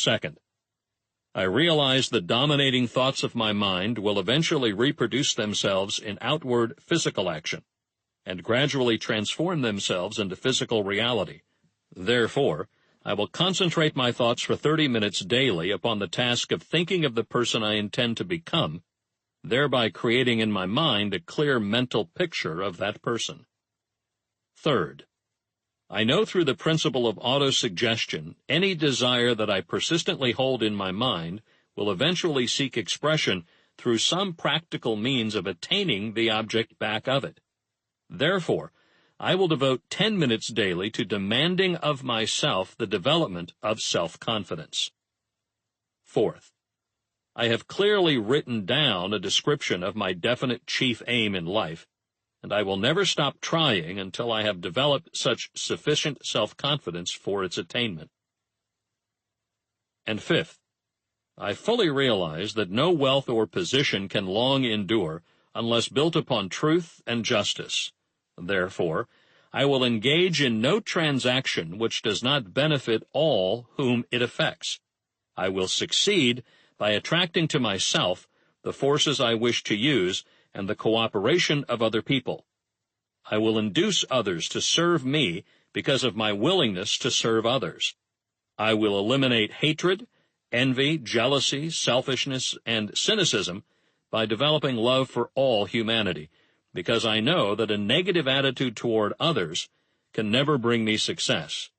Second, I realize the dominating thoughts of my mind will eventually reproduce themselves in outward physical action, and gradually transform themselves into physical reality. Therefore, I will concentrate my thoughts for 30 minutes daily upon the task of thinking of the person I intend to become, thereby creating in my mind a clear mental picture of that person. Third, I know through the principle of autosuggestion any desire that I persistently hold in my mind will eventually seek expression through some practical means of attaining the object back of it. Therefore, I will devote 10 minutes daily to demanding of myself the development of self-confidence. Fourth, I have clearly written down a description of my definite chief aim in life, and I will never stop trying until I have developed such sufficient self-confidence for its attainment. And fifth, I fully realize that no wealth or position can long endure unless built upon truth and justice. Therefore, I will engage in no transaction which does not benefit all whom it affects. I will succeed by attracting to myself the forces I wish to use and the cooperation of other people. I will induce others to serve me because of my willingness to serve others. I will eliminate hatred, envy, jealousy, selfishness, and cynicism by developing love for all humanity, because I know that a negative attitude toward others can never bring me success.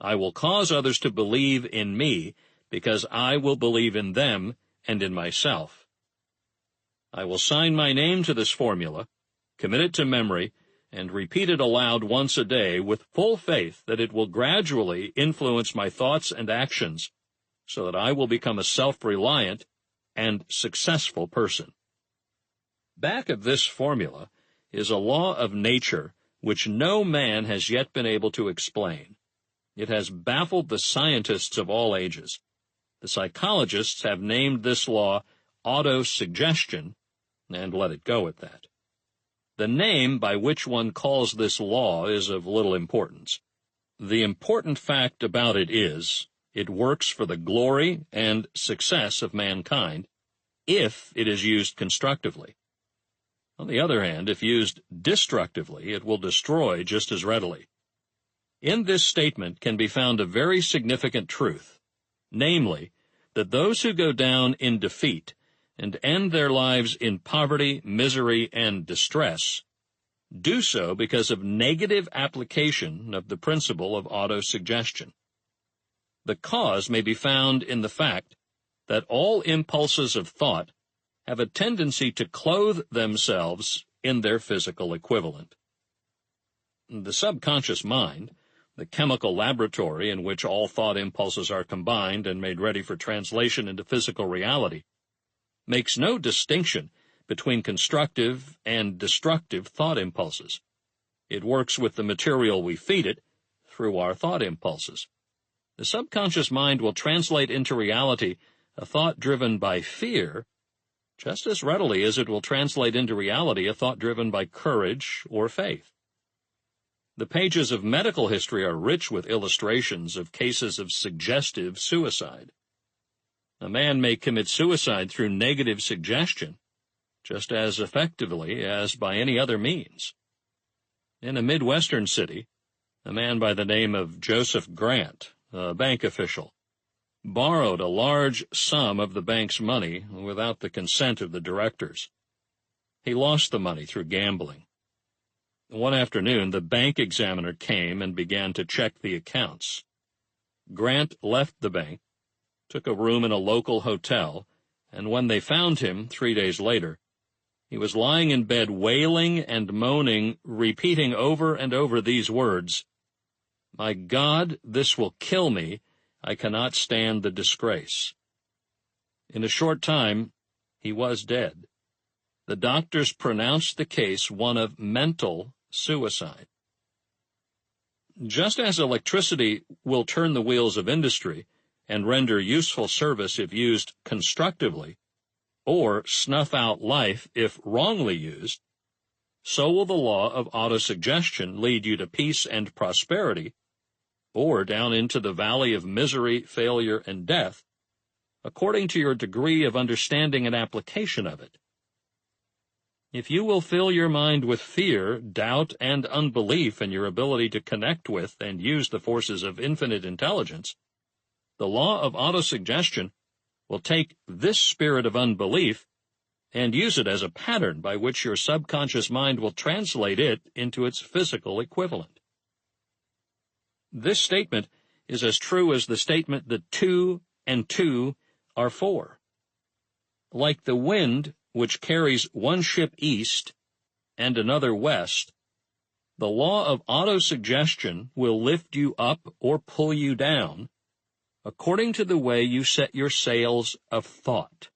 I will cause others to believe in me because I will believe in them and in myself. I will sign my name to this formula, commit it to memory, and repeat it aloud once a day with full faith that it will gradually influence my thoughts and actions so that I will become a self-reliant and successful person. Back of this formula is a law of nature which no man has yet been able to explain. It has baffled the scientists of all ages. The psychologists have named this law autosuggestion, and let it go at that. The name by which one calls this law is of little importance. The important fact about it is, it works for the glory and success of mankind if it is used constructively. On the other hand, if used destructively, it will destroy just as readily. In this statement can be found a very significant truth, namely, that those who go down in defeat and end their lives in poverty, misery, and distress do so because of negative application of the principle of autosuggestion. The cause may be found in the fact that all impulses of thought have a tendency to clothe themselves in their physical equivalent. The subconscious mind, the chemical laboratory in which all thought impulses are combined and made ready for translation into physical reality, makes no distinction between constructive and destructive thought impulses. It works with the material we feed it through our thought impulses. The subconscious mind will translate into reality a thought driven by fear just as readily as it will translate into reality a thought driven by courage or faith. The pages of medical history are rich with illustrations of cases of suggestive suicide. A man may commit suicide through negative suggestion just as effectively as by any other means. In a Midwestern city, a man by the name of Joseph Grant, a bank official, borrowed a large sum of the bank's money without the consent of the directors. He lost the money through gambling. One afternoon, the bank examiner came and began to check the accounts. Grant left the bank, took a room in a local hotel, and when they found him 3 days later, he was lying in bed wailing and moaning, repeating over and over these words, "My God, this will kill me. I cannot stand the disgrace." In a short time, he was dead. The doctors pronounced the case one of mental suicide. Just as electricity will turn the wheels of industry and render useful service if used constructively, or snuff out life if wrongly used, so will the law of autosuggestion lead you to peace and prosperity or down into the valley of misery, failure, and death, according to your degree of understanding and application of it. If you will fill your mind with fear, doubt, and unbelief in your ability to connect with and use the forces of infinite intelligence, the law of autosuggestion will take this spirit of unbelief and use it as a pattern by which your subconscious mind will translate it into its physical equivalent. This statement is as true as the statement that 2 and 2 are 4. Like the wind which carries one ship east and another west, the law of autosuggestion will lift you up or pull you down according to the way you set your sails of thought.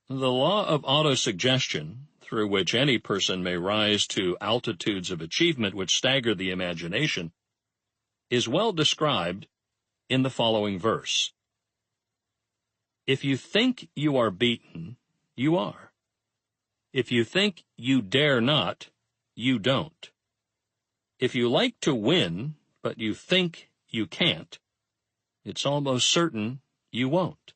The law of autosuggestion, through which any person may rise to altitudes of achievement which stagger the imagination, is well described in the following verse. If you think you are beaten, you are. If you think you dare not, you don't. If you like to win, but you think you can't, it's almost certain you won't.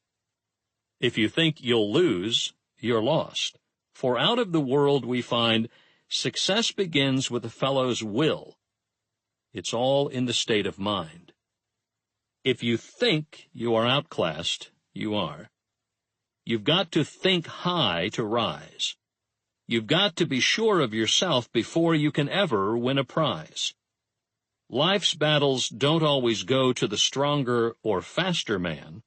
If you think you'll lose, you're lost. For out of the world we find success begins with a fellow's will. It's all in the state of mind. If you think you are outclassed, you are. You've got to think high to rise. You've got to be sure of yourself before you can ever win a prize. Life's battles don't always go to the stronger or faster man,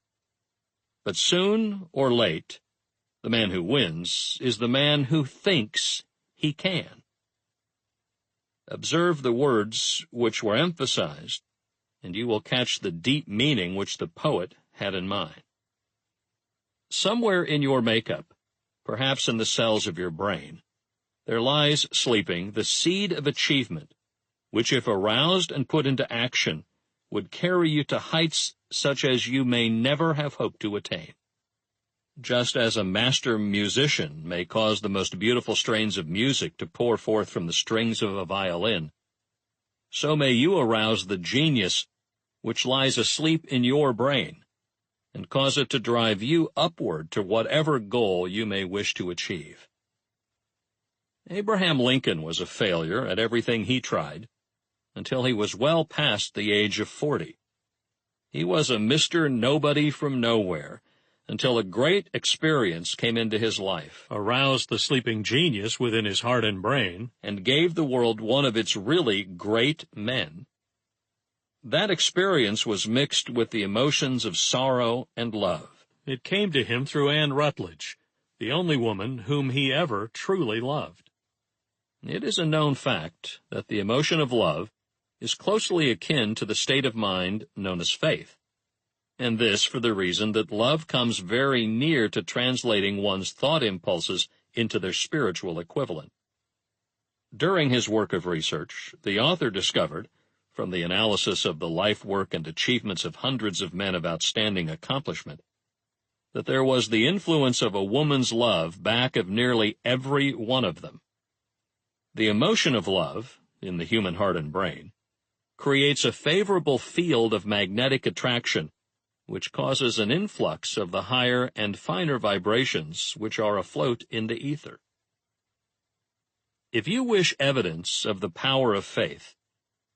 but soon or late, the man who wins is the man who thinks he can. Observe the words which were emphasized, and you will catch the deep meaning which the poet had in mind. Somewhere in your makeup, perhaps in the cells of your brain, there lies sleeping the seed of achievement, which if aroused and put into action, would carry you to heights such as you may never have hoped to attain. Just as a master musician may cause the most beautiful strains of music to pour forth from the strings of a violin, so may you arouse the genius which lies asleep in your brain, and cause it to drive you upward to whatever goal you may wish to achieve. Abraham Lincoln was a failure at everything he tried, until he was well past the age of 40. He was a Mr. Nobody from nowhere, until a great experience came into his life, aroused the sleeping genius within his heart and brain, and gave the world one of its really great men. That experience was mixed with the emotions of sorrow and love. It came to him through Anne Rutledge, the only woman whom he ever truly loved. It is a known fact that the emotion of love is closely akin to the state of mind known as faith, and this for the reason that love comes very near to translating one's thought impulses into their spiritual equivalent. During his work of research, the author discovered, from the analysis of the life work and achievements of hundreds of men of outstanding accomplishment, that there was the influence of a woman's love back of nearly every one of them. The emotion of love, in the human heart and brain, creates a favorable field of magnetic attraction, which causes an influx of the higher and finer vibrations which are afloat in the ether. If you wish evidence of the power of faith,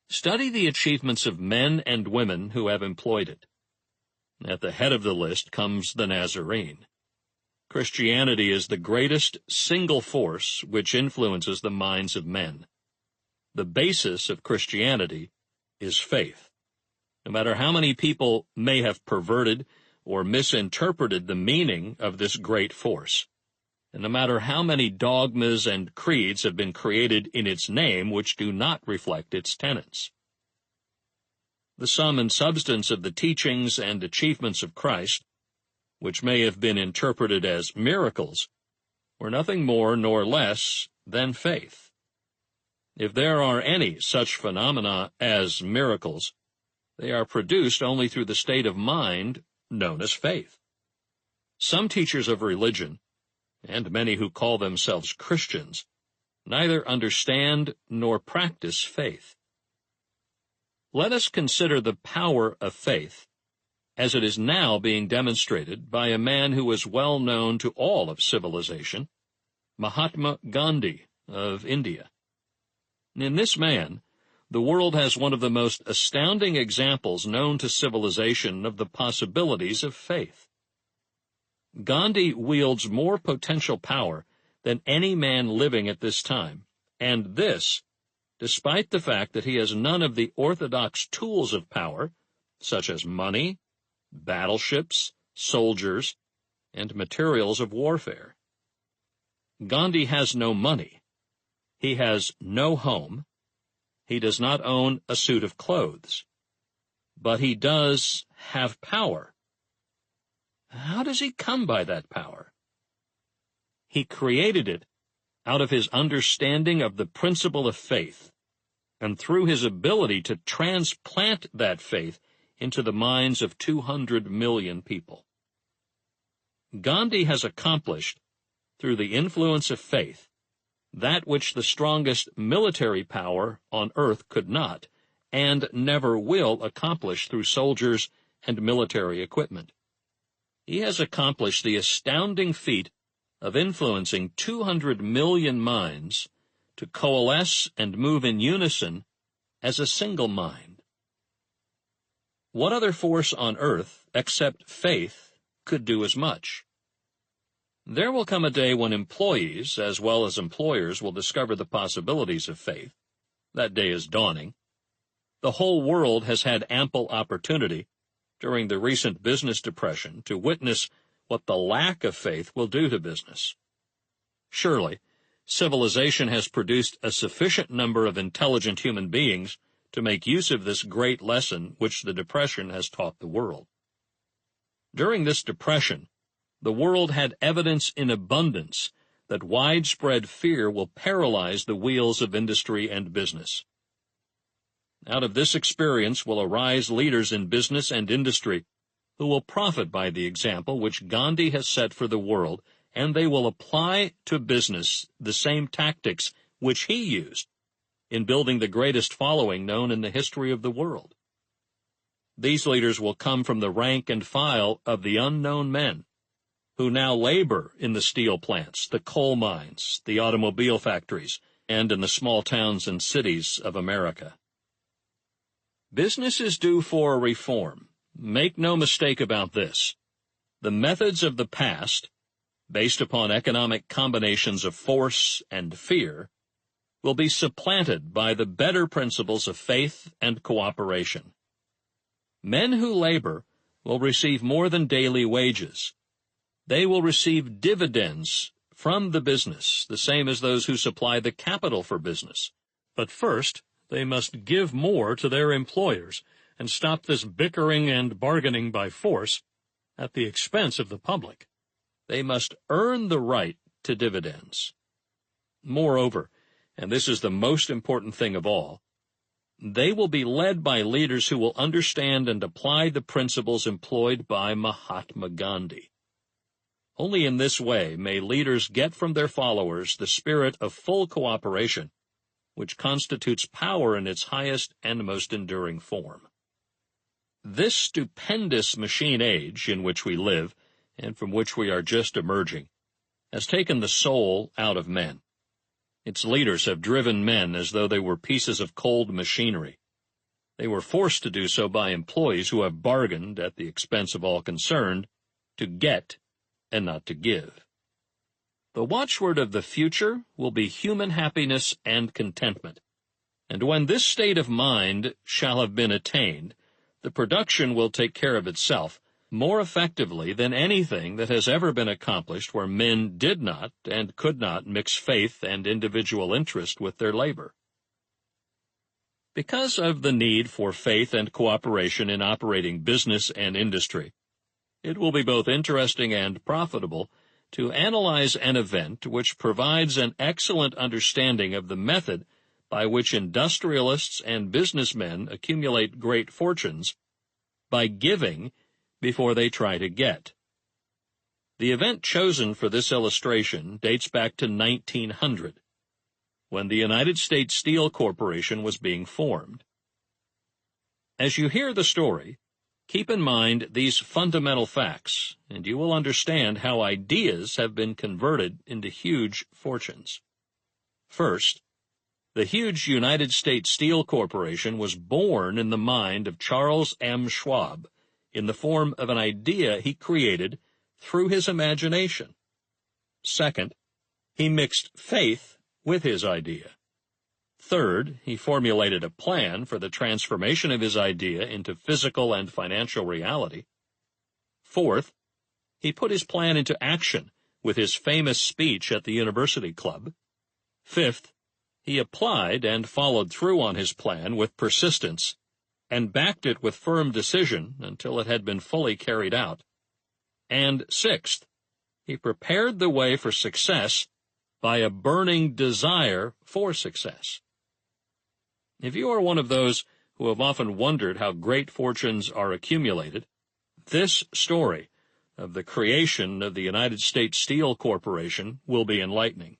study the achievements of men and women who have employed it. At the head of the list comes the Nazarene. Christianity is the greatest single force which influences the minds of men. The basis of Christianity is faith. No matter how many people may have perverted or misinterpreted the meaning of this great force, and no matter how many dogmas and creeds have been created in its name which do not reflect its tenets. The sum and substance of the teachings and achievements of Christ, which may have been interpreted as miracles, were nothing more nor less than faith. If there are any such phenomena as miracles, they are produced only through the state of mind known as faith. Some teachers of religion, and many who call themselves Christians, neither understand nor practice faith. let us consider the power of faith as it is now being demonstrated by a man who is well known to all of civilization, Mahatma Gandhi of India. In this man, the world has one of the most astounding examples known to civilization of the possibilities of faith. Gandhi wields more potential power than any man living at this time, and this, despite the fact that he has none of the orthodox tools of power, such as money, battleships, soldiers, and materials of warfare. Gandhi has no money. He has no home. He does not own a suit of clothes. But he does have power. How does he come by that power? He created it out of his understanding of the principle of faith, and through his ability to transplant that faith into the minds of 200 million people. Gandhi has accomplished, through the influence of faith, that which the strongest military power on earth could not, and never will accomplish through soldiers and military equipment. He has accomplished the astounding feat of influencing 200 million minds to coalesce and move in unison as a single mind. What other force on earth, except faith, could do as much? There will come a day when employees, as well as employers, will discover the possibilities of faith. That day is dawning. The whole world has had ample opportunity during the recent business depression to witness what the lack of faith will do to business. Surely, civilization has produced a sufficient number of intelligent human beings to make use of this great lesson which the Depression has taught the world. During this Depression, the world had evidence in abundance that widespread fear will paralyze the wheels of industry and business. Out of this experience will arise leaders in business and industry who will profit by the example which Gandhi has set for the world, and they will apply to business the same tactics which he used in building the greatest following known in the history of the world. These leaders will come from the rank and file of the unknown men who now labor in the steel plants, the coal mines, the automobile factories, and in the small towns and cities of America. Business is due for reform. Make no mistake about this. The methods of the past, based upon economic combinations of force and fear, will be supplanted by the better principles of faith and cooperation. Men who labor will receive more than daily wages. They will receive dividends from the business, the same as those who supply the capital for business. But first, they must give more to their employers and stop this bickering and bargaining by force at the expense of the public. They must earn the right to dividends. Moreover, and this is the most important thing of all, they will be led by leaders who will understand and apply the principles employed by Mahatma Gandhi. Only in this way may leaders get from their followers the spirit of full cooperation, which constitutes power in its highest and most enduring form. This stupendous machine age in which we live, and from which we are just emerging, has taken the soul out of men. Its leaders have driven men as though they were pieces of cold machinery. They were forced to do so by employees who have bargained, at the expense of all concerned, to get and not to give. The watchword of the future will be human happiness and contentment, and when this state of mind shall have been attained, the production will take care of itself more effectively than anything that has ever been accomplished where men did not and could not mix faith and individual interest with their labor. Because of the need for faith and cooperation in operating business and industry, it will be both interesting and profitable to analyze an event which provides an excellent understanding of the method by which industrialists and businessmen accumulate great fortunes by giving before they try to get. The event chosen for this illustration dates back to 1900, when the United States Steel Corporation was being formed. As you hear the story, keep in mind these fundamental facts, and you will understand how ideas have been converted into huge fortunes. First, the huge United States Steel Corporation was born in the mind of Charles M. Schwab in the form of an idea he created through his imagination. Second, he mixed faith with his idea. Third, he formulated a plan for the transformation of his idea into physical and financial reality. Fourth, he put his plan into action with his famous speech at the University Club. Fifth, he applied and followed through on his plan with persistence and backed it with firm decision until it had been fully carried out. And sixth, he prepared the way for success by a burning desire for success. If you are one of those who have often wondered how great fortunes are accumulated, this story of the creation of the United States Steel Corporation will be enlightening.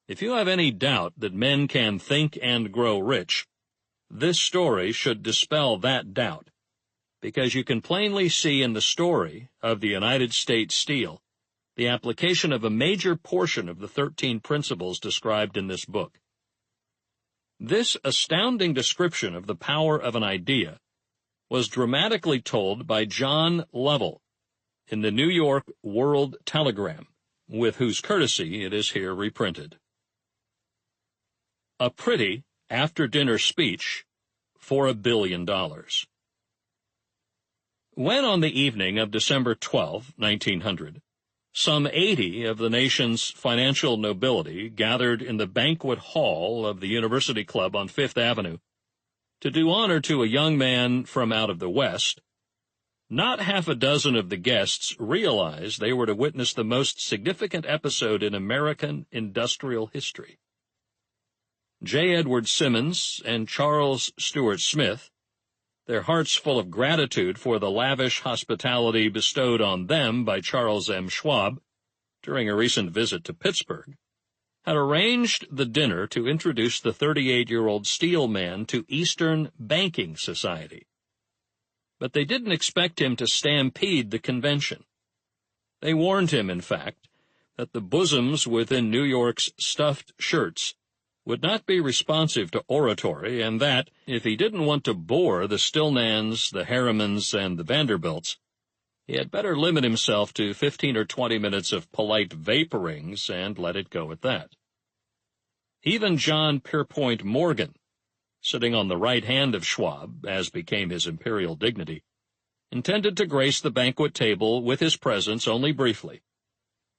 If you have any doubt that men can think and grow rich, this story should dispel that doubt, because you can plainly see in the story of the United States Steel the application of a major portion of the 13 principles described in this book. This astounding description of the power of an idea was dramatically told by John Lovell in the New York World Telegram, with whose courtesy it is here reprinted. A pretty after-dinner speech for $1 billion. When on the evening of December 12, 1900, some 80 of the nation's financial nobility gathered in the banquet hall of the University Club on Fifth Avenue to do honor to a young man from out of the West, not half a dozen of the guests realized they were to witness the most significant episode in American industrial history. J. Edward Simmons and Charles Stuart Smith, their hearts full of gratitude for the lavish hospitality bestowed on them by Charles M. Schwab during a recent visit to Pittsburgh, had arranged the dinner to introduce the 38-year-old steel man to Eastern banking society. But they didn't expect him to stampede the convention. They warned him, in fact, that the bosoms within New York's stuffed shirts would not be responsive to oratory, and that, if he didn't want to bore the Stillmans, the Harrimans, and the Vanderbilts, he had better limit himself to 15 or 20 minutes of polite vaporings and let it go at that. Even John Pierpont Morgan, sitting on the right hand of Schwab, as became his imperial dignity, intended to grace the banquet table with his presence only briefly,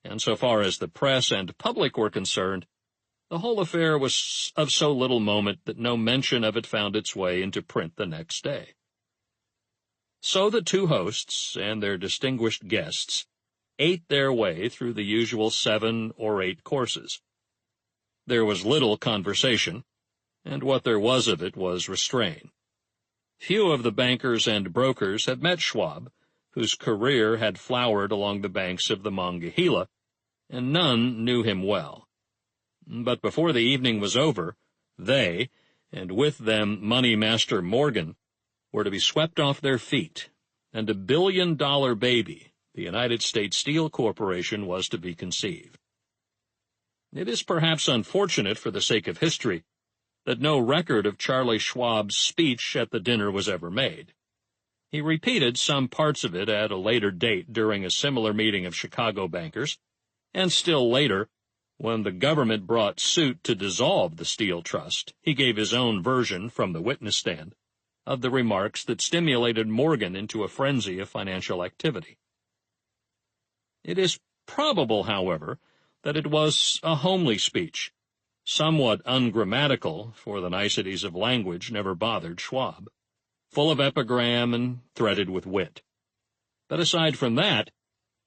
and so far as the press and public were concerned, the whole affair was of so little moment that no mention of it found its way into print the next day. So the two hosts and their distinguished guests ate their way through the usual 7 or 8 courses. There was little conversation, and what there was of it was restrained. Few of the bankers and brokers had met Schwab, whose career had flowered along the banks of the Monongahela, and none knew him well. But before the evening was over, they, and with them Money Master Morgan, were to be swept off their feet, and $1 billion baby, the United States Steel Corporation, was to be conceived. It is perhaps unfortunate for the sake of history that no record of Charlie Schwab's speech at the dinner was ever made. He repeated some parts of it at a later date during a similar meeting of Chicago bankers, and still later, when the government brought suit to dissolve the Steel Trust, he gave his own version from the witness stand of the remarks that stimulated Morgan into a frenzy of financial activity. It is probable, however, that it was a homely speech, somewhat ungrammatical, for the niceties of language never bothered Schwab, full of epigram and threaded with wit. But aside from that,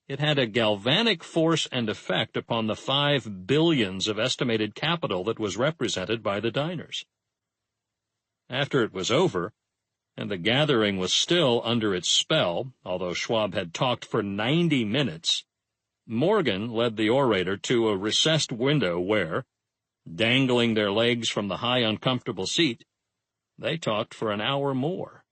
it had a galvanic force and effect upon the 5 billions of estimated capital that was represented by the diners. After it was over, and the gathering was still under its spell, although Schwab had talked for 90 minutes, Morgan led the orator to a recessed window where, dangling their legs from the high uncomfortable seat, they talked for an hour more.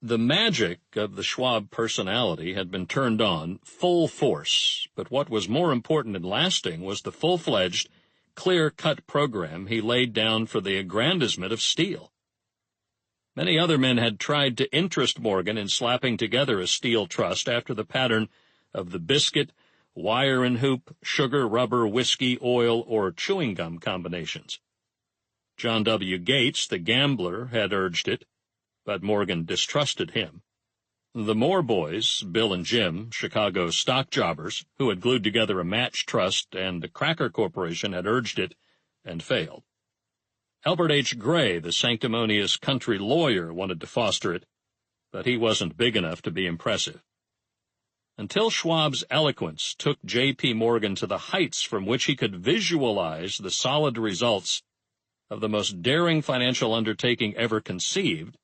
The magic of the Schwab personality had been turned on full force, but what was more important and lasting was the full-fledged, clear-cut program he laid down for the aggrandizement of steel. Many other men had tried to interest Morgan in slapping together a steel trust after the pattern of the biscuit, wire and hoop, sugar, rubber, whiskey, oil, or chewing gum combinations. John W. Gates, the gambler, had urged it, but Morgan distrusted him. The Moore boys, Bill and Jim, Chicago stock jobbers, who had glued together a match trust, and the Cracker Corporation had urged it and failed. Albert H. Gray, the sanctimonious country lawyer, wanted to foster it, but he wasn't big enough to be impressive. Until Schwab's eloquence took J.P. Morgan to the heights from which he could visualize the solid results of the most daring financial undertaking ever conceived,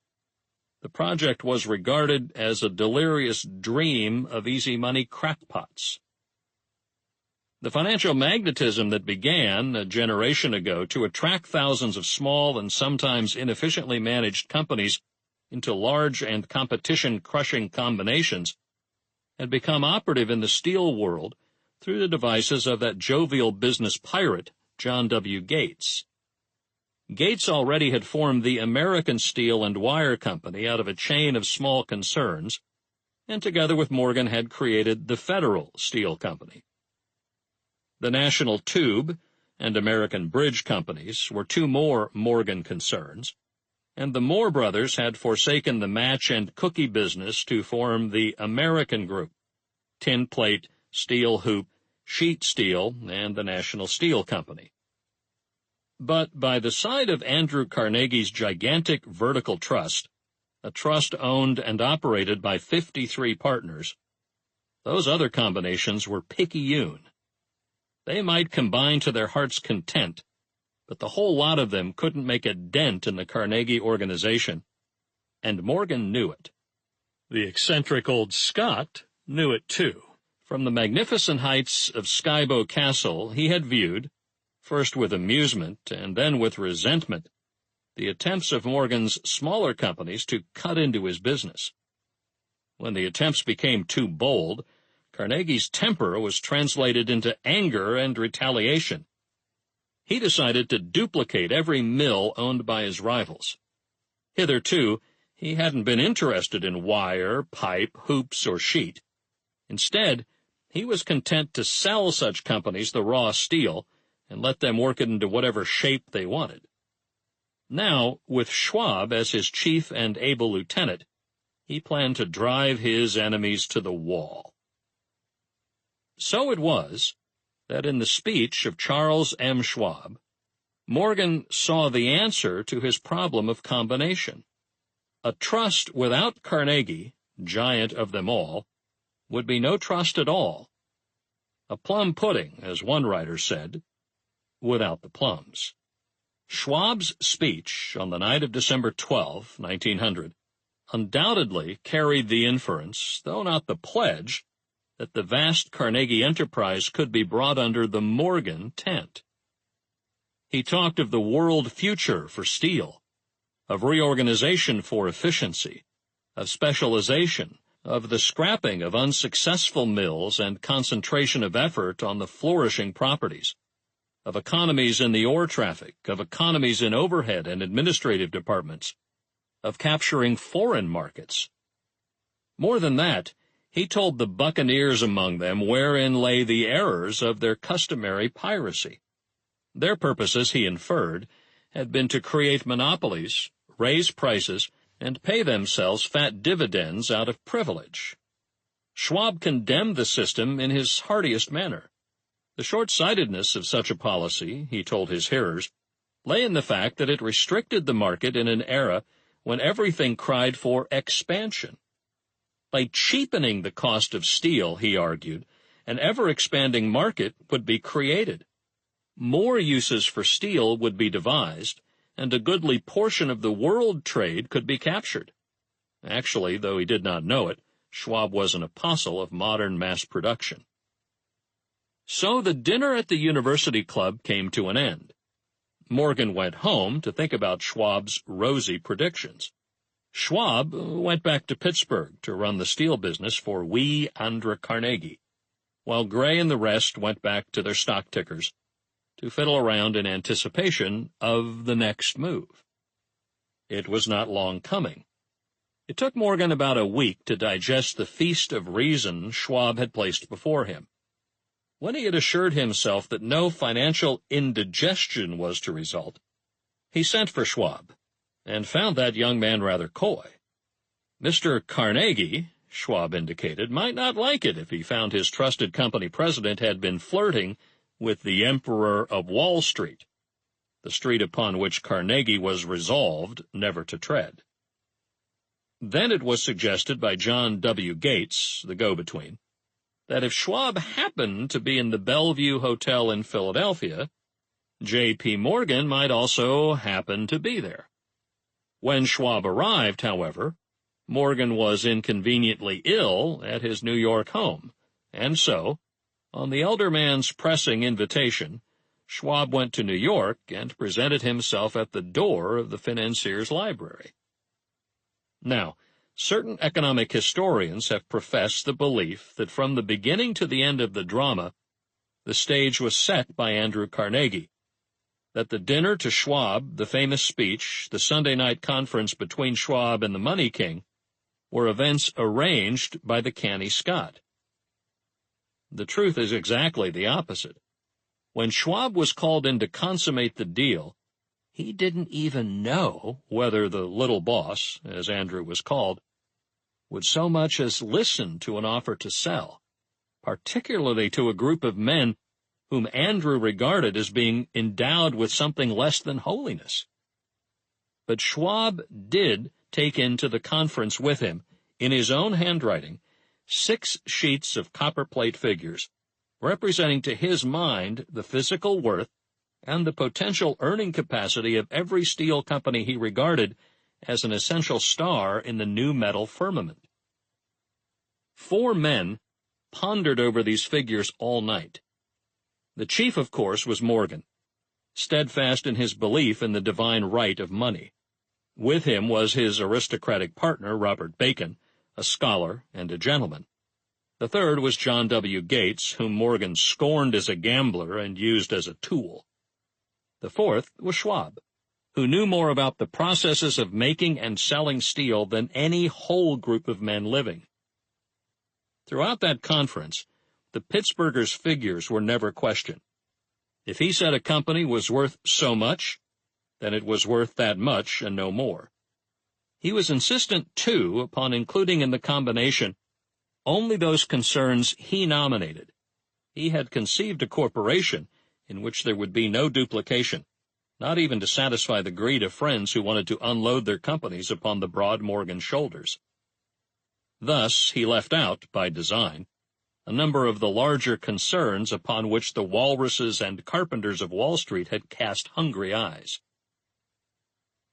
the project was regarded as a delirious dream of easy money crackpots. The financial magnetism that began a generation ago to attract thousands of small and sometimes inefficiently managed companies into large and competition-crushing combinations had become operative in the steel world through the devices of that jovial business pirate, John W. Gates. Gates already had formed the American Steel and Wire Company out of a chain of small concerns, and together with Morgan had created the Federal Steel Company. The National Tube and American Bridge Companies were two more Morgan concerns, and the Moore brothers had forsaken the match and cookie business to form the American Group, tin plate, steel hoop, sheet steel, and the National Steel Company. But by the side of Andrew Carnegie's gigantic vertical trust, a trust owned and operated by 53 partners, those other combinations were picayune. They might combine to their heart's content, but the whole lot of them couldn't make a dent in the Carnegie organization, and Morgan knew it. The eccentric old Scot knew it too. From the magnificent heights of Skibo Castle he had viewed, first with amusement and then with resentment, the attempts of Morgan's smaller companies to cut into his business. When the attempts became too bold, Carnegie's temper was translated into anger and retaliation. He decided to duplicate every mill owned by his rivals. Hitherto, he hadn't been interested in wire, pipe, hoops, or sheet. Instead, he was content to sell such companies the raw steel and let them work it into whatever shape they wanted. Now, with Schwab as his chief and able lieutenant, he planned to drive his enemies to the wall. So it was that in the speech of Charles M. Schwab, Morgan saw the answer to his problem of combination. A trust without Carnegie, giant of them all, would be no trust at all. A plum pudding, as one writer said, without the plums. Schwab's speech on the night of December 12, 1900, undoubtedly carried the inference, though not the pledge, that the vast Carnegie enterprise could be brought under the Morgan tent. He talked of the world future for steel, of reorganization for efficiency, of specialization, of the scrapping of unsuccessful mills and concentration of effort on the flourishing properties, of economies in the ore traffic, of economies in overhead and administrative departments, of capturing foreign markets. More than that, he told the buccaneers among them wherein lay the errors of their customary piracy. Their purposes, he inferred, had been to create monopolies, raise prices, and pay themselves fat dividends out of privilege. Schwab condemned the system in his heartiest manner. The short-sightedness of such a policy, he told his hearers, lay in the fact that it restricted the market in an era when everything cried for expansion. By cheapening the cost of steel, he argued, an ever-expanding market would be created. More uses for steel would be devised, and a goodly portion of the world trade could be captured. Actually, though he did not know it, Schwab was an apostle of modern mass production. So the dinner at the University Club came to an end. Morgan went home to think about Schwab's rosy predictions. Schwab went back to Pittsburgh to run the steel business for wee Andrew Carnegie, while Gray and the rest went back to their stock tickers to fiddle around in anticipation of the next move. It was not long coming. It took Morgan about a week to digest the feast of reason Schwab had placed before him. When he had assured himself that no financial indigestion was to result, he sent for Schwab, and found that young man rather coy. Mr. Carnegie, Schwab indicated, might not like it if he found his trusted company president had been flirting with the Emperor of Wall Street, the street upon which Carnegie was resolved never to tread. Then it was suggested by John W. Gates, the go-between, that if Schwab happened to be in the Bellevue Hotel in Philadelphia, J.P. Morgan might also happen to be there. When Schwab arrived, however, Morgan was inconveniently ill at his New York home, and so, on the elder man's pressing invitation, Schwab went to New York and presented himself at the door of the financier's library. Now, certain economic historians have professed the belief that from the beginning to the end of the drama, the stage was set by Andrew Carnegie, that the dinner to Schwab, the famous speech, the Sunday night conference between Schwab and the Money King, were events arranged by the canny Scot. The truth is exactly the opposite. When Schwab was called in to consummate the deal, he didn't even know whether the little boss, as Andrew was called, would so much as listen to an offer to sell, particularly to a group of men whom Andrew regarded as being endowed with something less than holiness. But Schwab did take into the conference with him, in his own handwriting, 6 sheets of copperplate figures, representing to his mind the physical worth and the potential earning capacity of every steel company he regarded as an essential star in the new metal firmament. 4 men pondered over these figures all night. The chief, of course, was Morgan, steadfast in his belief in the divine right of money. With him was his aristocratic partner, Robert Bacon, a scholar and a gentleman. The third was John W. Gates, whom Morgan scorned as a gambler and used as a tool. The fourth was Schwab, who knew more about the processes of making and selling steel than any whole group of men living. Throughout that conference, the Pittsburghers' figures were never questioned. If he said a company was worth so much, then it was worth that much and no more. He was insistent, too, upon including in the combination only those concerns he nominated. He had conceived a corporation in which there would be no duplication, not even to satisfy the greed of friends who wanted to unload their companies upon the broad Morgan shoulders. Thus he left out, by design, a number of the larger concerns upon which the walruses and carpenters of Wall Street had cast hungry eyes.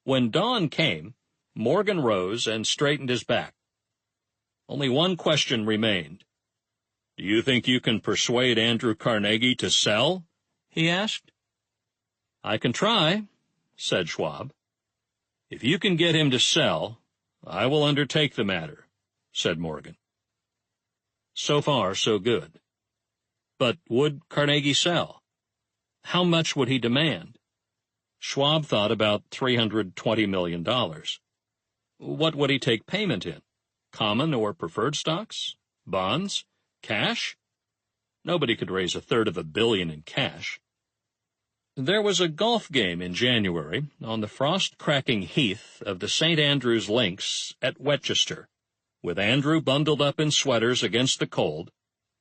When dawn came, Morgan rose and straightened his back. Only one question remained. "Do you think you can persuade Andrew Carnegie to sell?" he asked. "I can try," said Schwab. "If you can get him to sell, I will undertake the matter," said Morgan. So far, so good. But would Carnegie sell? How much would he demand? Schwab thought about $320 million. What would he take payment in? Common or preferred stocks? Bonds? Cash? Nobody could raise $350 million in cash. There was a golf game in January on the frost-cracking heath of the St. Andrew's Links at Westchester, with Andrew bundled up in sweaters against the cold,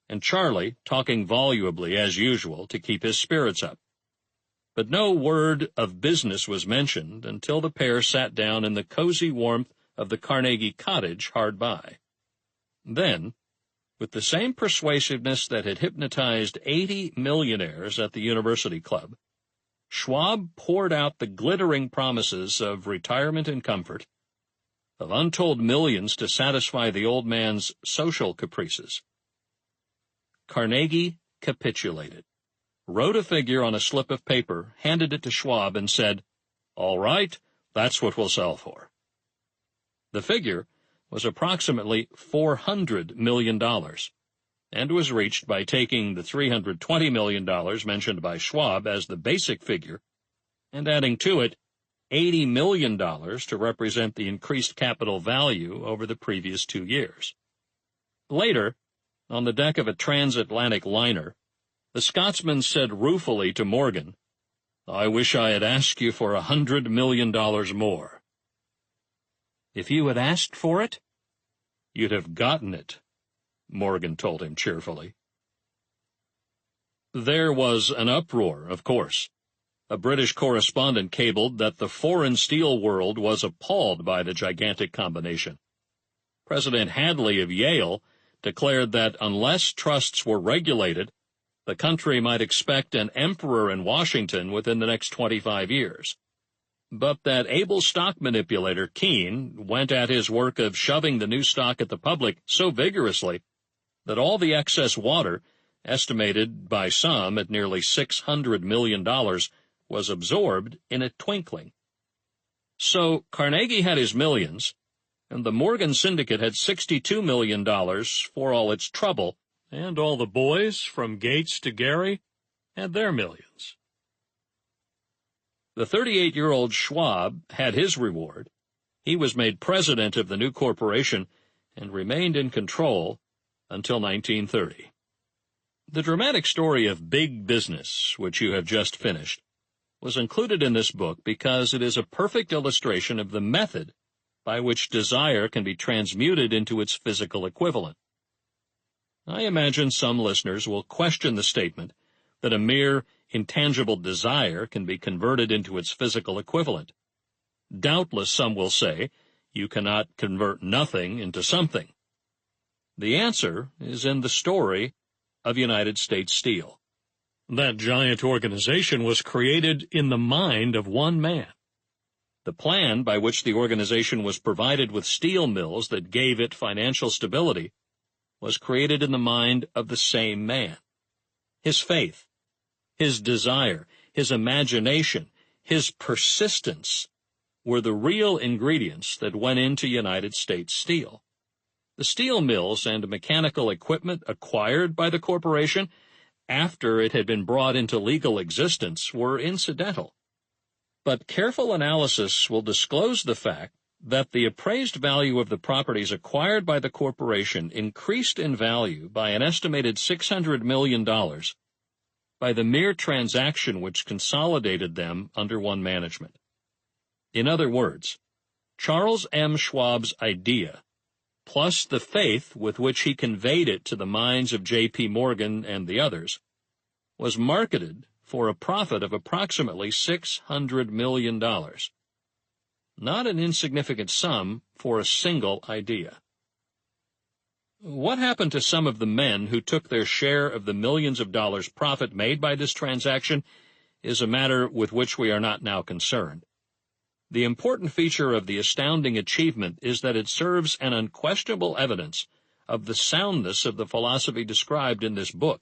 and Charlie talking volubly as usual to keep his spirits up. But no word of business was mentioned until the pair sat down in the cozy warmth of the Carnegie cottage hard by. Then, with the same persuasiveness that had hypnotized 80 millionaires at the University Club, Schwab poured out the glittering promises of retirement and comfort, of untold millions to satisfy the old man's social caprices. Carnegie capitulated, wrote a figure on a slip of paper, handed it to Schwab, and said, "All right, that's what we'll sell for." The figure was approximately $400 million, and was reached by taking the $320 million mentioned by Schwab as the basic figure and adding to it $80 million to represent the increased capital value over the previous 2 years. Later, on the deck of a transatlantic liner, the Scotsman said ruefully to Morgan, "I wish I had asked you for $100 million more." "If you had asked for it, you'd have gotten it," Morgan told him cheerfully. There was an uproar, of course. A British correspondent cabled that the foreign steel world was appalled by the gigantic combination. President Hadley of Yale declared that unless trusts were regulated, the country might expect an emperor in Washington within the next 25 years. But that able stock manipulator Keene went at his work of shoving the new stock at the public so vigorously that all the excess water, estimated by some at nearly $600 million, was absorbed in a twinkling. So Carnegie had his millions, and the Morgan Syndicate had $62 million for all its trouble, and all the boys, from Gates to Gary, had their millions. The 38-year-old Schwab had his reward. He was made president of the new corporation and remained in control until 1930. The dramatic story of big business, which you have just finished, was included in this book because it is a perfect illustration of the method by which desire can be transmuted into its physical equivalent. I imagine some listeners will question the statement that a mere intangible desire can be converted into its physical equivalent. Doubtless some will say, you cannot convert nothing into something. The answer is in the story of United States Steel. That giant organization was created in the mind of one man. The plan by which the organization was provided with steel mills that gave it financial stability was created in the mind of the same man. His faith, his desire, his imagination, his persistence were the real ingredients that went into United States Steel. The steel mills and mechanical equipment acquired by the corporation after it had been brought into legal existence were incidental. But careful analysis will disclose the fact that the appraised value of the properties acquired by the corporation increased in value by an estimated $600 million by the mere transaction which consolidated them under one management. In other words, Charles M. Schwab's idea, plus the faith with which he conveyed it to the minds of J.P. Morgan and the others, was marketed for a profit of approximately $600 million. Not an insignificant sum for a single idea. What happened to some of the men who took their share of the millions of dollars profit made by this transaction is a matter with which we are not now concerned. The important feature of the astounding achievement is that it serves an unquestionable evidence of the soundness of the philosophy described in this book,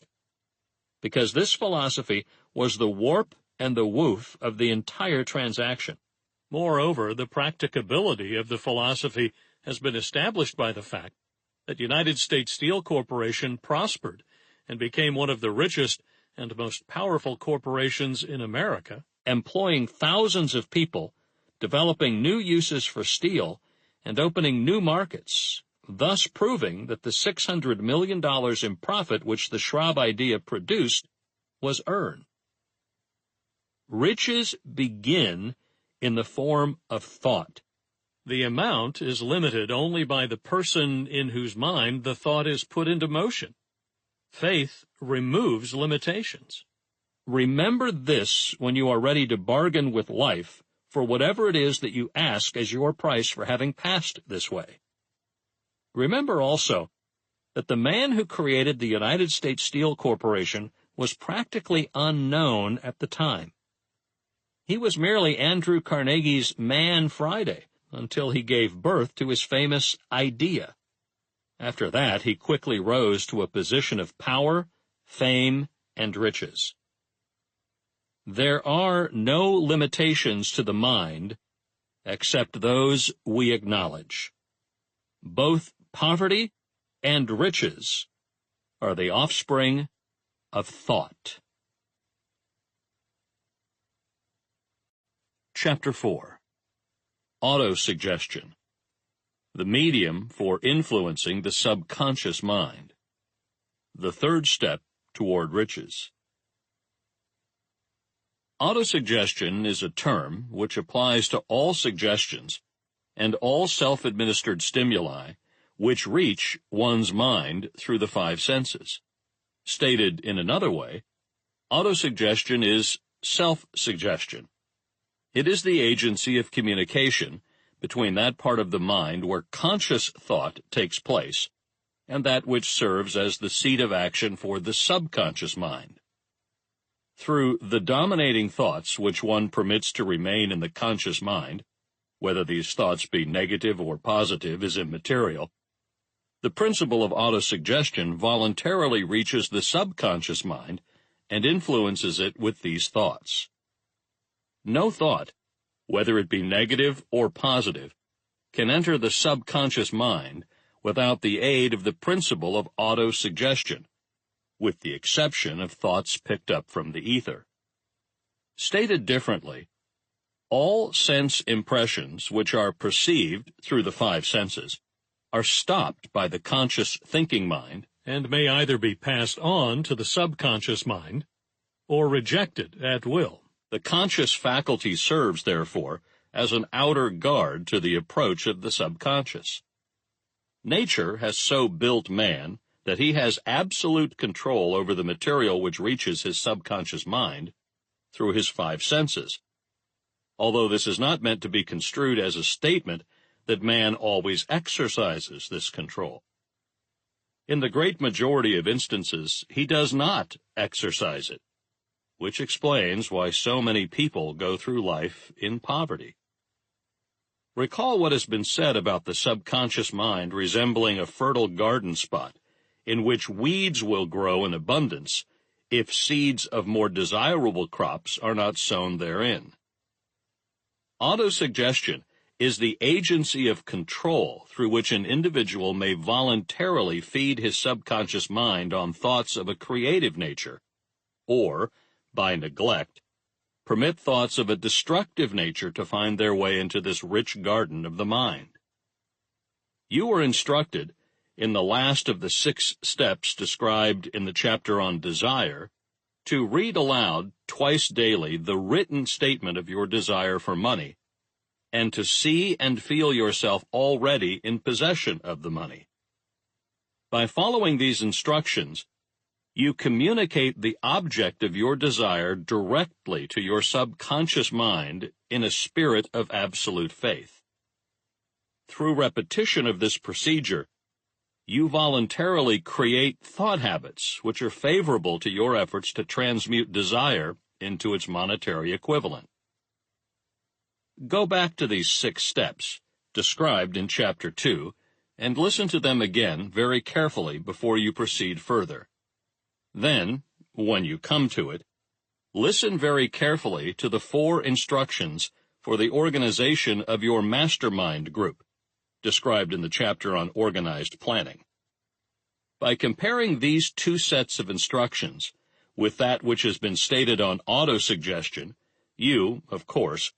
because this philosophy was the warp and the woof of the entire transaction. Moreover, the practicability of the philosophy has been established by the fact that United States Steel Corporation prospered and became one of the richest and most powerful corporations in America, employing thousands of people, developing new uses for steel, and opening new markets, thus proving that the $600 million in profit which the Schwab idea produced was earned. Riches begin in the form of thought. The amount is limited only by the person in whose mind the thought is put into motion. Faith removes limitations. Remember this when you are ready to bargain with life for whatever it is that you ask as your price for having passed this way. Remember also that the man who created the United States Steel Corporation was practically unknown at the time. He was merely Andrew Carnegie's Man Friday until he gave birth to his famous idea. After that, he quickly rose to a position of power, fame, and riches. There are no limitations to the mind except those we acknowledge. both poverty and riches are the offspring of thought. Chapter 4. Autosuggestion, the medium for influencing the subconscious mind. The third step toward riches. Autosuggestion is a term which applies to all suggestions and all self-administered stimuli which reach one's mind through the five senses. Stated in another way, autosuggestion is self-suggestion. It is the agency of communication between that part of the mind where conscious thought takes place and that which serves as the seat of action for the subconscious mind. Through the dominating thoughts which one permits to remain in the conscious mind, whether these thoughts be negative or positive is immaterial, the principle of autosuggestion voluntarily reaches the subconscious mind and influences it with these thoughts. No thought, whether it be negative or positive, can enter the subconscious mind without the aid of the principle of autosuggestion, with the exception of thoughts picked up from the ether. Stated differently, all sense impressions which are perceived through the five senses are stopped by the conscious thinking mind and may either be passed on to the subconscious mind or rejected at will. The conscious faculty serves, therefore, as an outer guard to the approach of the subconscious. Nature has so built man that he has absolute control over the material which reaches his subconscious mind through his five senses, although this is not meant to be construed as a statement that man always exercises this control. In the great majority of instances, he does not exercise it, which explains why so many people go through life in poverty. Recall what has been said about the subconscious mind resembling a fertile garden spot in which weeds will grow in abundance if seeds of more desirable crops are not sown therein. Autosuggestion is the agency of control through which an individual may voluntarily feed his subconscious mind on thoughts of a creative nature, or, by neglect, permit thoughts of a destructive nature to find their way into this rich garden of the mind. You were instructed, in the last of the 6 steps described in the chapter on desire, to read aloud twice daily the written statement of your desire for money, and to see and feel yourself already in possession of the money. By following these instructions, you communicate the object of your desire directly to your subconscious mind in a spirit of absolute faith. Through repetition of this procedure, you voluntarily create thought habits which are favorable to your efforts to transmute desire into its monetary equivalent. Go back to these 6 steps, described in Chapter 2, and listen to them again very carefully before you proceed further. Then, when you come to it, listen very carefully to the 4 instructions for the organization of your mastermind group, described in the chapter on organized planning. By comparing these 2 sets of instructions with that which has been stated on autosuggestion, you, of course,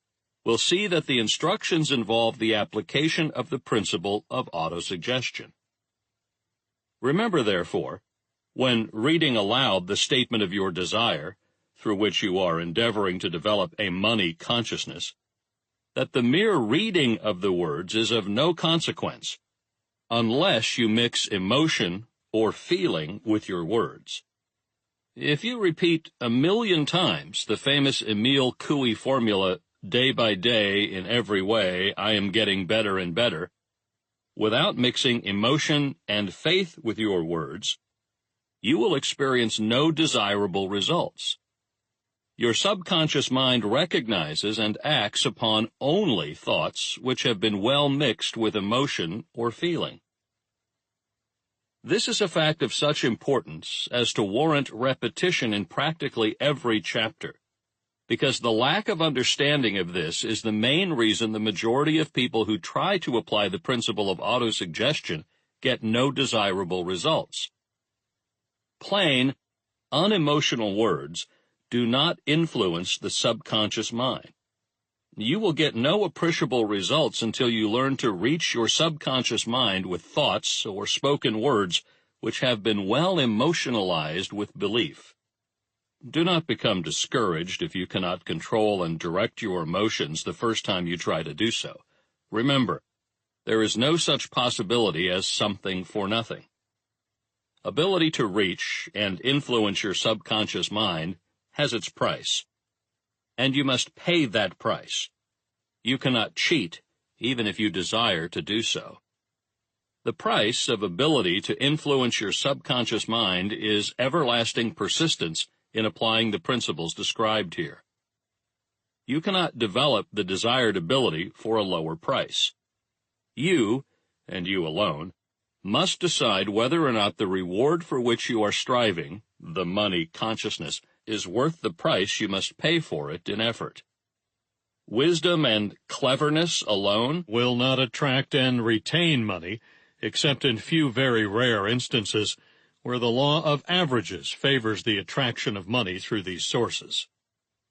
will see that the instructions involve the application of the principle of autosuggestion. Remember, therefore, when reading aloud the statement of your desire, through which you are endeavoring to develop a money consciousness, that the mere reading of the words is of no consequence, unless you mix emotion or feeling with your words. If you repeat 1,000,000 times the famous Emile Coué formula, day by day, in every way, I am getting better and better, without mixing emotion and faith with your words, you will experience no desirable results. Your subconscious mind recognizes and acts upon only thoughts which have been well mixed with emotion or feeling. This is a fact of such importance as to warrant repetition in practically every chapter. because the lack of understanding of this is the main reason the majority of people who try to apply the principle of autosuggestion get no desirable results. Plain, unemotional words do not influence the subconscious mind. You will get no appreciable results until you learn to reach your subconscious mind with thoughts or spoken words which have been well emotionalized with belief. Do not become discouraged if you cannot control and direct your emotions the first time you try to do so. Remember, there is no such possibility as something for nothing. Ability to reach and influence your subconscious mind has its price, and you must pay that price. You cannot cheat, even if you desire to do so. The price of ability to influence your subconscious mind is everlasting persistence in applying the principles described here. You cannot develop the desired ability for a lower price. You, and you alone, must decide whether or not the reward for which you are striving, the money consciousness, is worth the price you must pay for it in effort. Wisdom and cleverness alone will not attract and retain money, except in few very rare instances where the law of averages favors the attraction of money through these sources.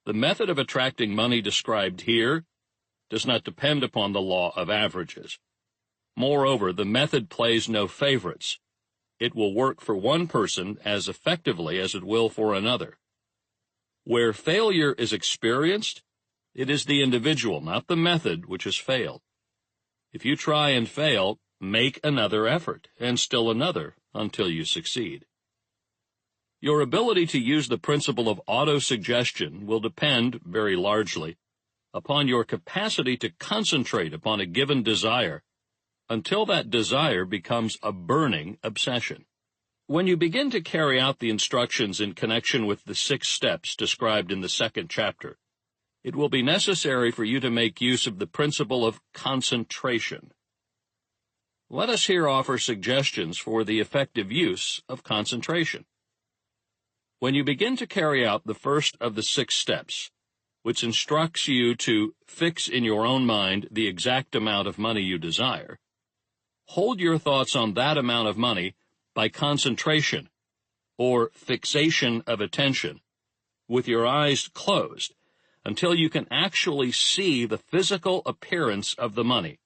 The method of attracting money described here does not depend upon the law of averages. Moreover, the method plays no favorites. It will work for one person as effectively as it will for another. Where failure is experienced, it is the individual, not the method, which has failed. If you try and fail, make another effort, and still another, until you succeed. Your ability to use the principle of autosuggestion will depend, very largely, upon your capacity to concentrate upon a given desire until that desire becomes a burning obsession. When you begin to carry out the instructions in connection with the 6 steps described in the 2nd chapter, it will be necessary for you to make use of the principle of concentration. Let us here offer suggestions for the effective use of concentration. When you begin to carry out the first of the 6 steps, which instructs you to fix in your own mind the exact amount of money you desire, hold your thoughts on that amount of money by concentration, or fixation of attention, with your eyes closed, until you can actually see the physical appearance of the money.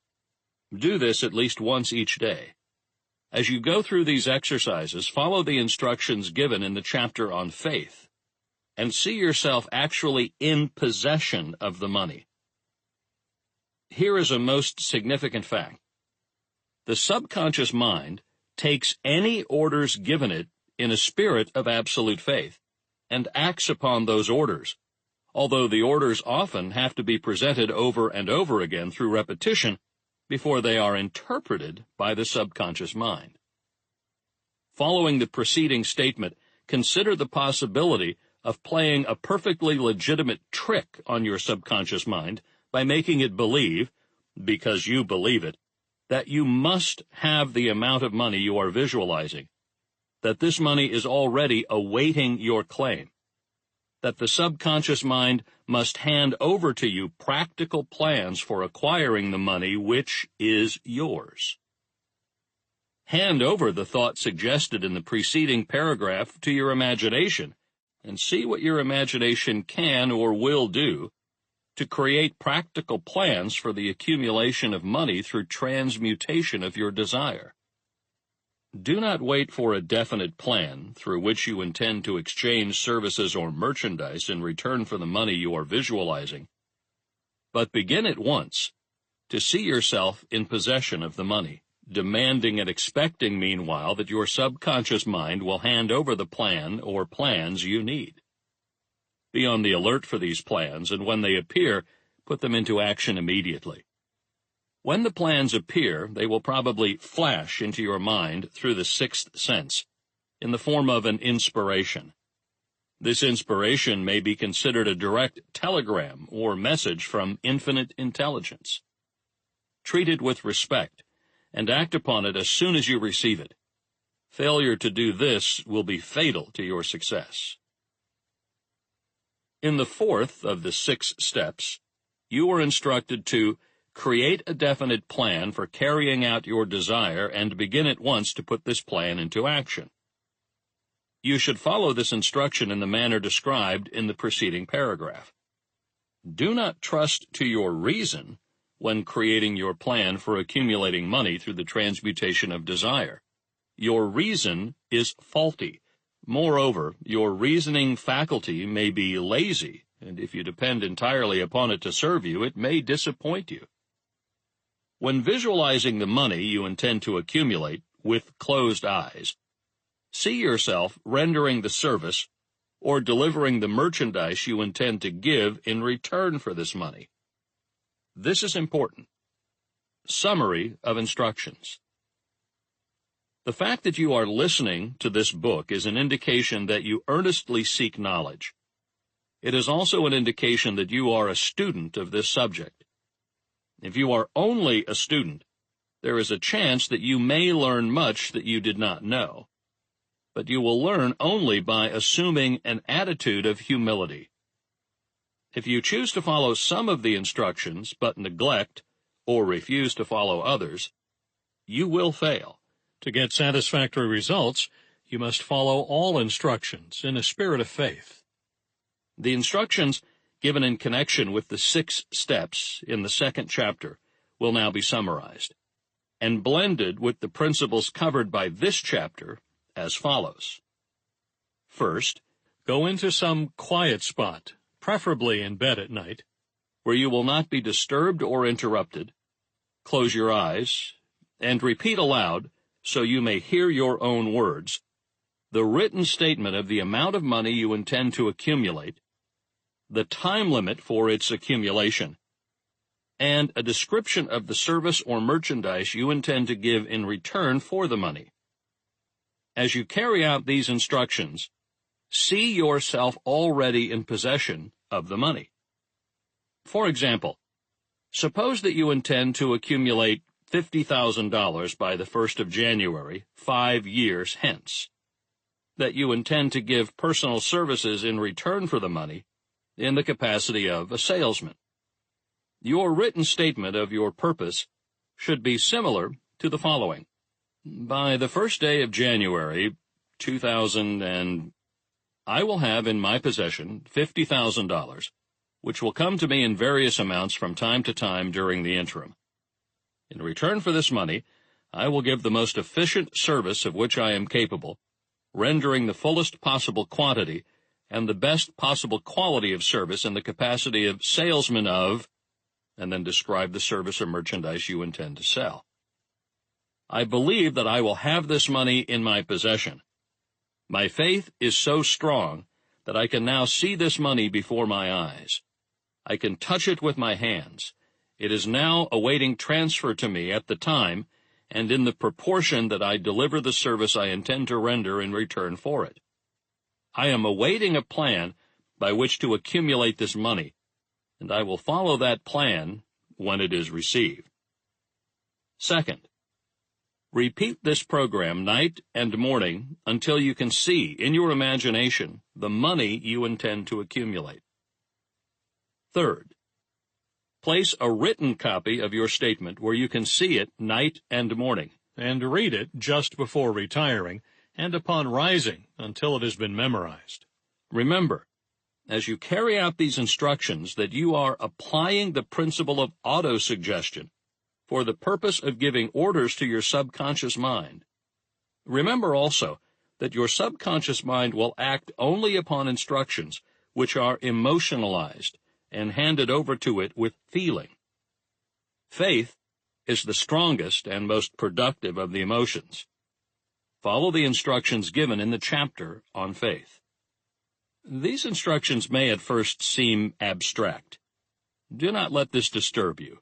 Do this at least once each day. As you go through these exercises, follow the instructions given in the chapter on faith, and see yourself actually in possession of the money. Here is a most significant fact. The subconscious mind takes any orders given it in a spirit of absolute faith, and acts upon those orders, although the orders often have to be presented over and over again through repetition before they are interpreted by the subconscious mind. Following the preceding statement, consider the possibility of playing a perfectly legitimate trick on your subconscious mind by making it believe, because you believe it, that you must have the amount of money you are visualizing, that this money is already awaiting your claim, that the subconscious mind must hand over to you practical plans for acquiring the money which is yours. Hand over the thought suggested in the preceding paragraph to your imagination, and see what your imagination can or will do to create practical plans for the accumulation of money through transmutation of your desire. Do not wait for a definite plan through which you intend to exchange services or merchandise in return for the money you are visualizing, but begin at once to see yourself in possession of the money, demanding and expecting meanwhile that your subconscious mind will hand over the plan or plans you need. Be on the alert for these plans, and when they appear, put them into action immediately. When the plans appear, they will probably flash into your mind through the 6th sense, in the form of an inspiration. This inspiration may be considered a direct telegram or message from infinite intelligence. Treat it with respect, and act upon it as soon as you receive it. Failure to do this will be fatal to your success. In the fourth of the 6 steps, you are instructed to create a definite plan for carrying out your desire and begin at once to put this plan into action. You should follow this instruction in the manner described in the preceding paragraph. Do not trust to your reason when creating your plan for accumulating money through the transmutation of desire. Your reason is faulty. Moreover, your reasoning faculty may be lazy, and if you depend entirely upon it to serve you, it may disappoint you. When visualizing the money you intend to accumulate with closed eyes, see yourself rendering the service or delivering the merchandise you intend to give in return for this money. This is important. Summary of instructions. The fact that you are listening to this book is an indication that you earnestly seek knowledge. It is also an indication that you are a student of this subject. If you are only a student, there is a chance that you may learn much that you did not know, but you will learn only by assuming an attitude of humility. If you choose to follow some of the instructions but neglect or refuse to follow others, you will fail. To get satisfactory results, you must follow all instructions in a spirit of faith. The instructions given in connection with the 6 steps in the 2nd chapter will now be summarized and blended with the principles covered by this chapter as follows. First, go into some quiet spot, preferably in bed at night, where you will not be disturbed or interrupted. Close your eyes and repeat aloud, so you may hear your own words, the written statement of the amount of money you intend to accumulate, the time limit for its accumulation, and a description of the service or merchandise you intend to give in return for the money. As you carry out these instructions, see yourself already in possession of the money. For example, suppose that you intend to accumulate $50,000 by the 1st of January, 5 years hence, that you intend to give personal services in return for the money in the capacity of a salesman. Your written statement of your purpose should be similar to the following. By the 1st day of January, 2000, I will have in my possession $50,000, which will come to me in various amounts from time to time during the interim. In return for this money, I will give the most efficient service of which I am capable, rendering the fullest possible quantity and the best possible quality of service in the capacity of salesman of, and then describe the service or merchandise you intend to sell. I believe that I will have this money in my possession. My faith is so strong that I can now see this money before my eyes. I can touch it with my hands. It is now awaiting transfer to me at the time and in the proportion that I deliver the service I intend to render in return for it. I am awaiting a plan by which to accumulate this money, and I will follow that plan when it is received. Second, repeat this program night and morning until you can see in your imagination the money you intend to accumulate. Third, place a written copy of your statement where you can see it night and morning, and read it just before retiring and upon rising until it has been memorized. Remember, as you carry out these instructions, that you are applying the principle of autosuggestion for the purpose of giving orders to your subconscious mind. Remember also that your subconscious mind will act only upon instructions which are emotionalized and handed over to it with feeling. Faith is the strongest and most productive of the emotions. Follow the instructions given in the chapter on faith. These instructions may at first seem abstract. Do not let this disturb you.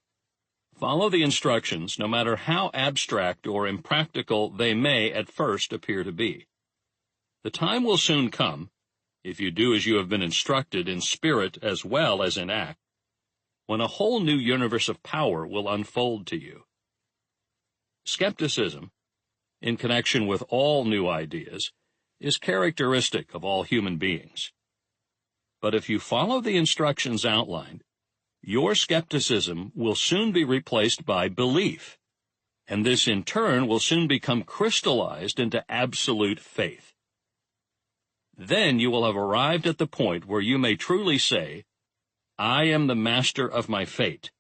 Follow the instructions no matter how abstract or impractical they may at first appear to be. The time will soon come, if you do as you have been instructed in spirit as well as in act, when a whole new universe of power will unfold to you. Skepticism, in connection with all new ideas, is characteristic of all human beings. But if you follow the instructions outlined, your skepticism will soon be replaced by belief, and this in turn will soon become crystallized into absolute faith. Then you will have arrived at the point where you may truly say, I am the master of my fate.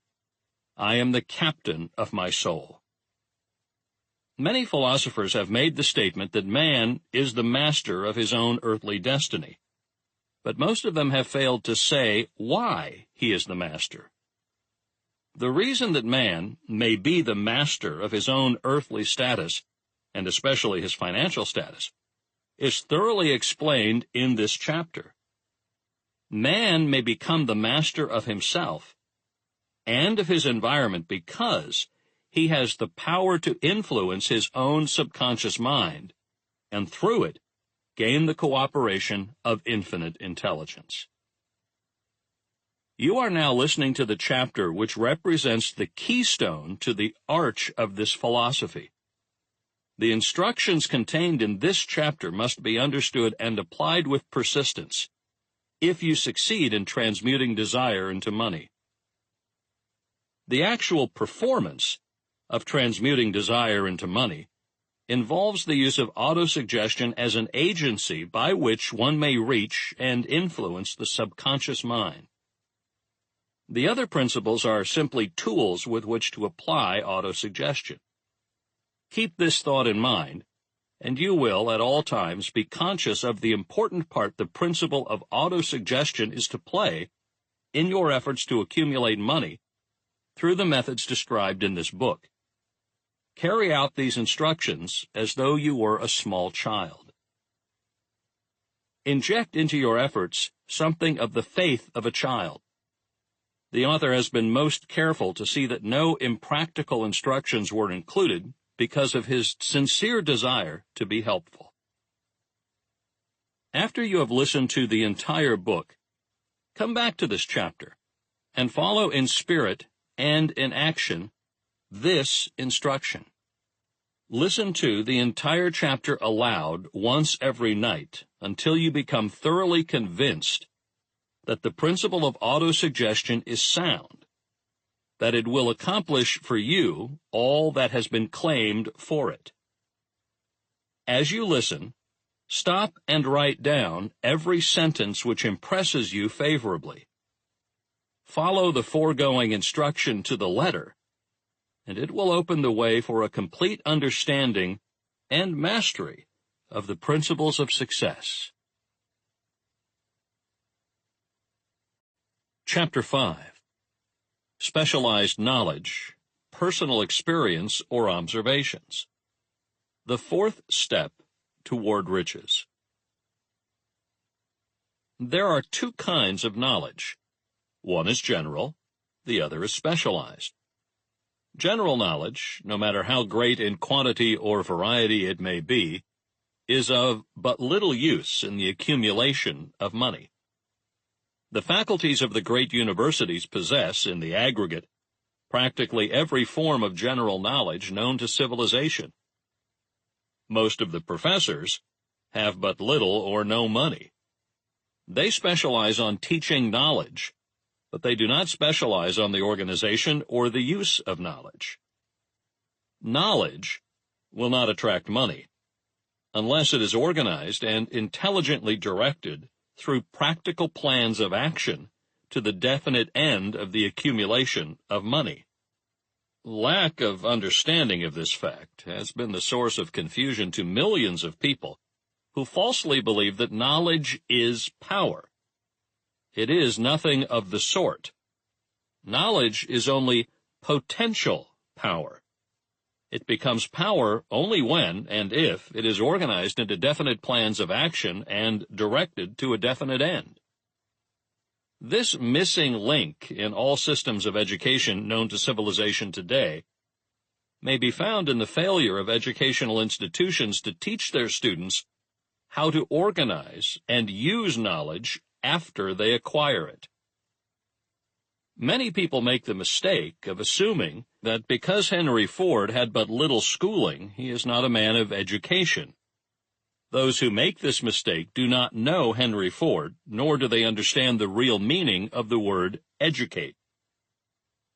I am the captain of my soul. Many philosophers have made the statement that man is the master of his own earthly destiny, but most of them have failed to say why he is the master. The reason that man may be the master of his own earthly status, and especially his financial status, is thoroughly explained in this chapter. Man may become the master of himself and of his environment because he has the power to influence his own subconscious mind, and through it, gain the cooperation of infinite intelligence. You are now listening to the chapter which represents the keystone to the arch of this philosophy. The instructions contained in this chapter must be understood and applied with persistence if you succeed in transmuting desire into money. The actual performance of transmuting desire into money involves the use of autosuggestion as an agency by which one may reach and influence the subconscious mind. The other principles are simply tools with which to apply autosuggestion. Keep this thought in mind, and you will at all times be conscious of the important part the principle of autosuggestion is to play in your efforts to accumulate money through the methods described in this book. Carry out these instructions as though you were a small child. Inject into your efforts something of the faith of a child. The author has been most careful to see that no impractical instructions were included because of his sincere desire to be helpful. After you have listened to the entire book, come back to this chapter and follow in spirit and in action this instruction. Listen to the entire chapter aloud once every night until you become thoroughly convinced that the principle of autosuggestion is sound, that it will accomplish for you all that has been claimed for it. As you listen, stop and write down every sentence which impresses you favorably. Follow the foregoing instruction to the letter, and it will open the way for a complete understanding and mastery of the principles of success. Chapter 5. Specialized knowledge, personal experience, or observations. The fourth step toward riches. There are two kinds of knowledge. One is general, the other is specialized. General knowledge, no matter how great in quantity or variety it may be, is of but little use in the accumulation of money. The faculties of the great universities possess, in the aggregate, practically every form of general knowledge known to civilization. Most of the professors have but little or no money. They specialize on teaching knowledge, but they do not specialize on the organization or the use of knowledge. Knowledge will not attract money unless it is organized and intelligently directed through practical plans of action to the definite end of the accumulation of money. Lack of understanding of this fact has been the source of confusion to millions of people who falsely believe that knowledge is power. It is nothing of the sort. Knowledge is only potential power. It becomes power only when and if it is organized into definite plans of action and directed to a definite end. This missing link in all systems of education known to civilization today may be found in the failure of educational institutions to teach their students how to organize and use knowledge after they acquire it. Many people make the mistake of assuming that because Henry Ford had but little schooling, he is not a man of education. Those who make this mistake do not know Henry Ford, nor do they understand the real meaning of the word educate.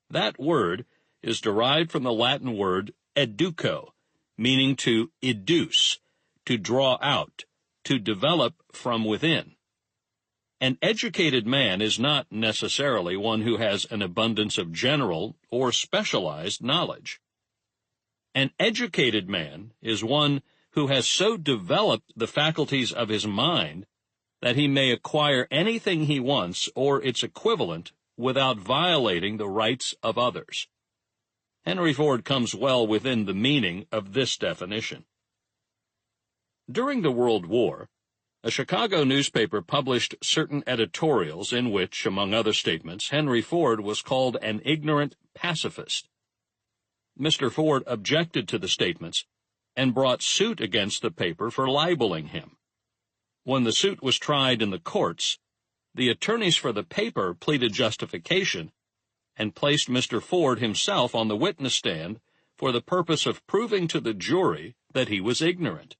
That word is derived from the Latin word educo, meaning to educe, to draw out, to develop from within. An educated man is not necessarily one who has an abundance of general or specialized knowledge. An educated man is one who has so developed the faculties of his mind that he may acquire anything he wants or its equivalent without violating the rights of others. Henry Ford comes well within the meaning of this definition. During the World War, a Chicago newspaper published certain editorials in which, among other statements, Henry Ford was called an ignorant pacifist. Mr. Ford objected to the statements and brought suit against the paper for libeling him. When the suit was tried in the courts, the attorneys for the paper pleaded justification and placed Mr. Ford himself on the witness stand for the purpose of proving to the jury that he was ignorant.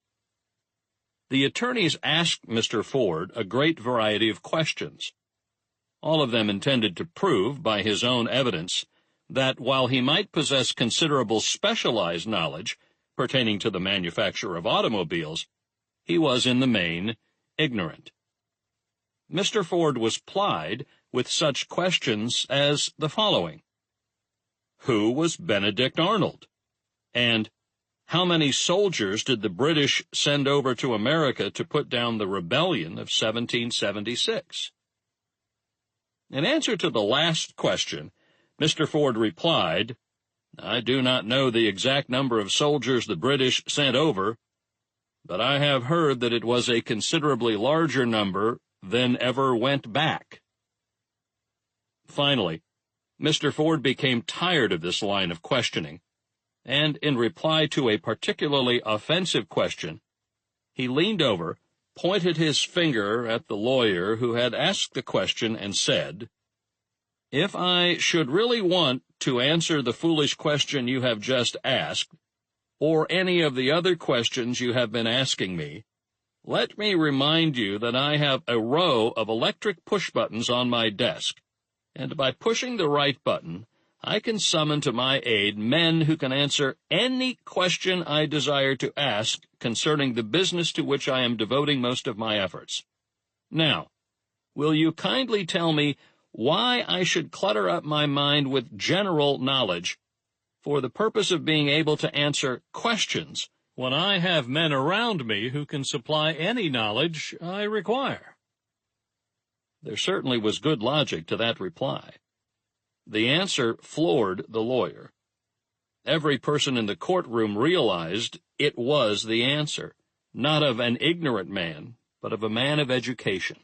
The attorneys asked Mr. Ford a great variety of questions, all of them intended to prove by his own evidence that while he might possess considerable specialized knowledge pertaining to the manufacture of automobiles, he was in the main ignorant. Mr. Ford was plied with such questions as the following: Who was Benedict Arnold? And how many soldiers did the British send over to America to put down the rebellion of 1776? In answer to the last question, Mr. Ford replied, I do not know the exact number of soldiers the British sent over, but I have heard that it was a considerably larger number than ever went back. Finally, Mr. Ford became tired of this line of questioning, and in reply to a particularly offensive question, he leaned over, pointed his finger at the lawyer who had asked the question, and said, If I should really want to answer the foolish question you have just asked, or any of the other questions you have been asking me, let me remind you that I have a row of electric push buttons on my desk, and by pushing the right button, I can summon to my aid men who can answer any question I desire to ask concerning the business to which I am devoting most of my efforts. Now, will you kindly tell me why I should clutter up my mind with general knowledge for the purpose of being able to answer questions when I have men around me who can supply any knowledge I require? There certainly was good logic to that reply. The answer floored the lawyer. Every person in the courtroom realized it was the answer, not of an ignorant man, but of a man of education.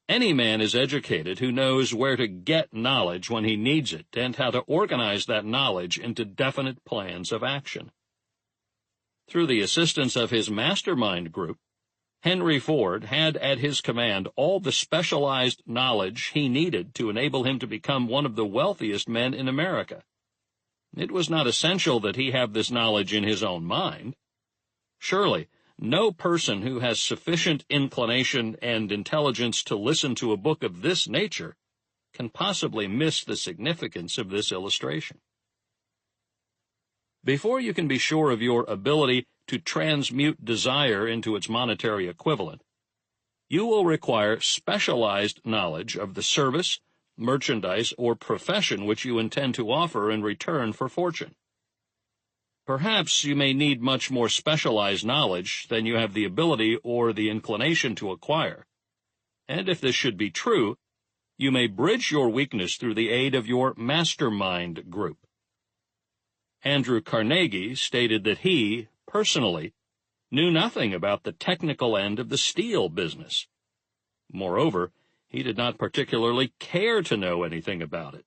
Any man is educated who knows where to get knowledge when he needs it and how to organize that knowledge into definite plans of action. Through the assistance of his mastermind group, Henry Ford had at his command all the specialized knowledge he needed to enable him to become one of the wealthiest men in America. It was not essential that he have this knowledge in his own mind. Surely, no person who has sufficient inclination and intelligence to listen to a book of this nature can possibly miss the significance of this illustration. Before you can be sure of your ability to transmute desire into its monetary equivalent, you will require specialized knowledge of the service, merchandise, or profession which you intend to offer in return for fortune. Perhaps you may need much more specialized knowledge than you have the ability or the inclination to acquire, and if this should be true, you may bridge your weakness through the aid of your mastermind group. Andrew Carnegie stated that he, personally, knew nothing about the technical end of the steel business. Moreover, he did not particularly care to know anything about it.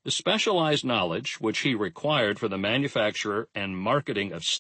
The specialized knowledge which he required for the manufacture and marketing of steel